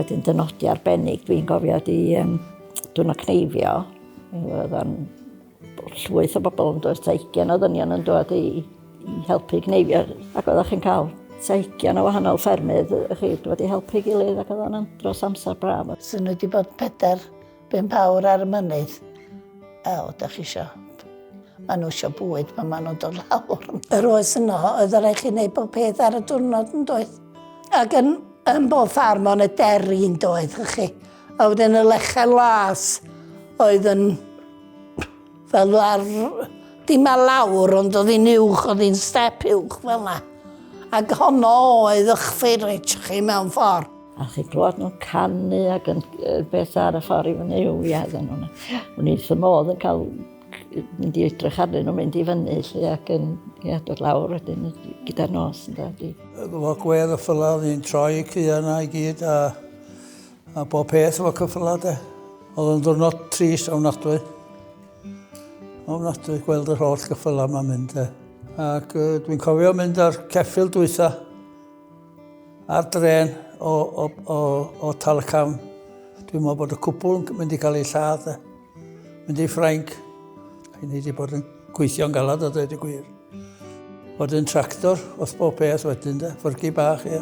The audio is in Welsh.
wedyn dynodi arbennig, dwi'n cofio di diwrnod cneifio. Oedd o'n llwyth o bobl yn dod, 20 o ddynion yn dod i helpu cneifio. Ac oeddech chi'n cael 20 o wahanol ffermydd chi wedi helpu gilydd ac oedd o'n andros amser braf. Swn nhw wedi bod 4-5 awr ar y mynydd. Da chi isio. Maen nhw isio bwyd pan maen nhw'n dod lawr. Yr oes yno, oedd rhaid chi wneud bob peth ar y diwrnod yn doedd. Ac yn bob ffarm o'n y deri yn doedd, chi. A wedyn y lechau las oedd yn fel ar... dim a lawr, ond oedd hi'n uwch, oedd hi'n step uwch fel yna. Ac honno oedd eich ffyrich chi mewn ffordd. A chi glwad nhw'n canu ac yn beth ar y ffordd i fyny yw iedd yn hwnna.Wn i wrth y modd yn cael mynd i edrych arnyn nhw mynd i fyny ac yn dod lawr wedyn gyda'r nos. Efo gwedd o ffyla, ni'n troi y cua yna i gyd a bob peth efo cyffyla de. Oedd yn diwrnod trist ofnadwy. Ofnadwy gweld yr holl cyffyla yma'n mynd de. Ac dwi'n cofio mynd ar ceffyl dwytha ar dren o Talcam. Dwi'n meddwl bod y cwbl yn mynd i cael ei lladd de. Mynd i Ffrainc. Ni wedi bod yn gweithio'n galad o dweud y gwir. Bod yn tractor, oedd bob peth wedyn de, ffyrgu bach, ia.